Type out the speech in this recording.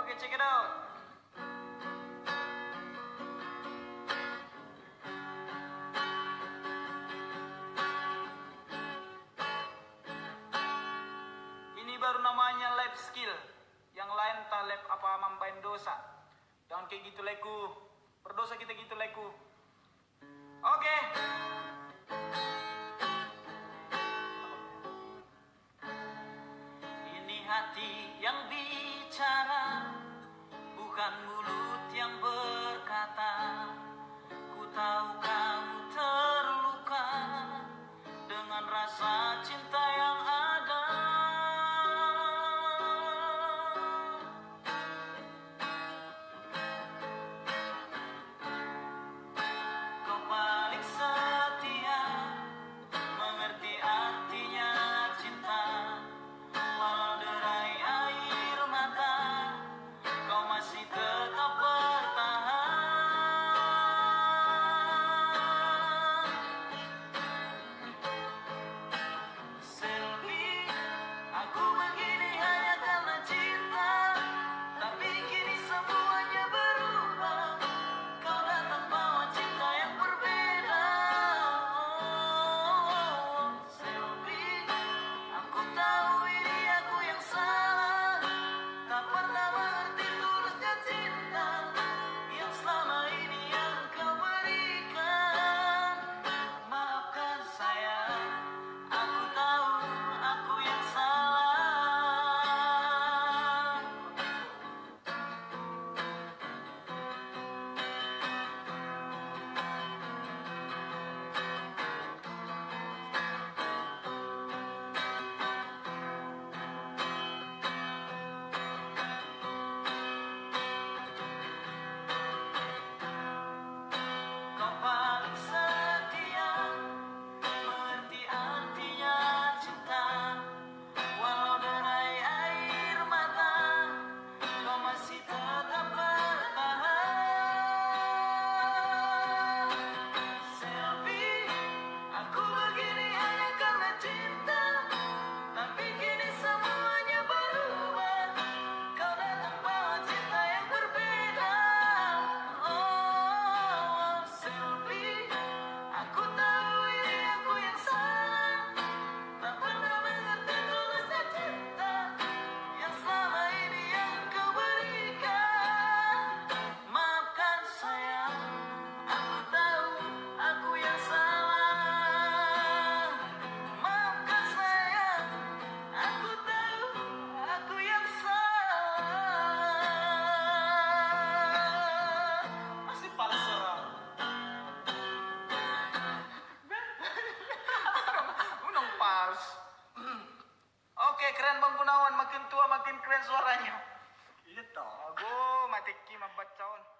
Oke, check it out. Ini baru namanya life skill. Yang lain tak lab apa mambain dosa. Jangan kayak gitu leku. Berdosa kita gitu leku. Oke. Ini hati yang bicara, bukan mulut yang berkata. Ku tahu kamu terluka dengan rasa cinta yang ada. Kau paling setia, mengerti artinya cinta. Walau derai air mata, kau masih tetap bertahan. Selvi, aku begini hanya karena cinta, tapi kini semuanya berubah. Kau datang bawa cinta yang berbeda. Oh, Selvi, aku tahu ini aku yang salah. Tak pernah mengerti tulusnya cinta yang selama ini yang kau berikan. Maafkan sayang, aku tahu aku yang salah. Kau paling setia, mengerti artinya cinta. Walau derai air mata, kau masih tetap bertahan. Selvi, aku begini hanya karena cinta, tapi kini semuanya berubah. Kau datang bawa cinta yang berbeda. Oh, Selvi, aku tahu ini aku yang salah. Tak pernah mengerti tulusnya cinta yang selama ini yang kau berikan. Maafkan sayang, aku tahu aku yang salah. Maafkan sayang, aku tahu aku yang salah. Masih palsu. Unang pals. Oke, keren Bang Gunawan. Makin tua makin keren suaranya. Iya toh. Aku matiki mabacaon.